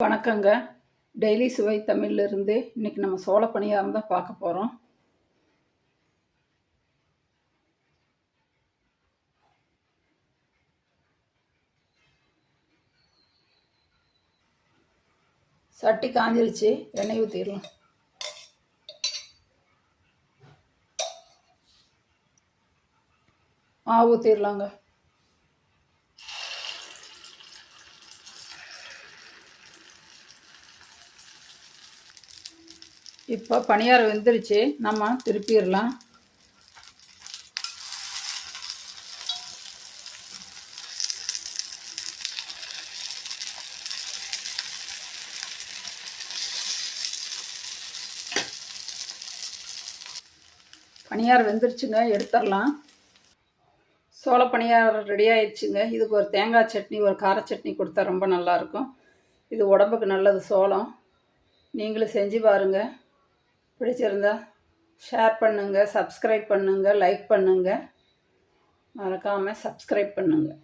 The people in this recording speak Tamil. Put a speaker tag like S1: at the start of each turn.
S1: வணக்கங்க. டெய்லி சுவை தமிழ்லேருந்து இன்றைக்கி நம்ம சோள பணியாரம் தான் பார்க்க போகிறோம். சட்டி காஞ்சிருச்சு, எண்ணெய் ஊற்றிடலாம். ஊற்றிடலாங்க. இப்போ பணியாரம் வெந்துருச்சு, நம்ம திருப்பிடலாம். பணியாரம் வெந்துருச்சுங்க, எடுத்துடலாம். சோள பணியாரம் ரெடி ஆயிடுச்சுங்க. இதுக்கு ஒரு தேங்காய் சட்னி, ஒரு கார சட்னி கொடுத்தா ரொம்ப நல்லாயிருக்கும். இது உடம்புக்கு நல்லது சோளம். நீங்களும் செஞ்சு பாருங்கள். பிடிச்சிருந்தா ஷேர் பண்ணுங்கள், சப்ஸ்கிரைப் பண்ணுங்கள், லைக் பண்ணுங்கள். மறக்காமல் சப்ஸ்கிரைப் பண்ணுங்கள்.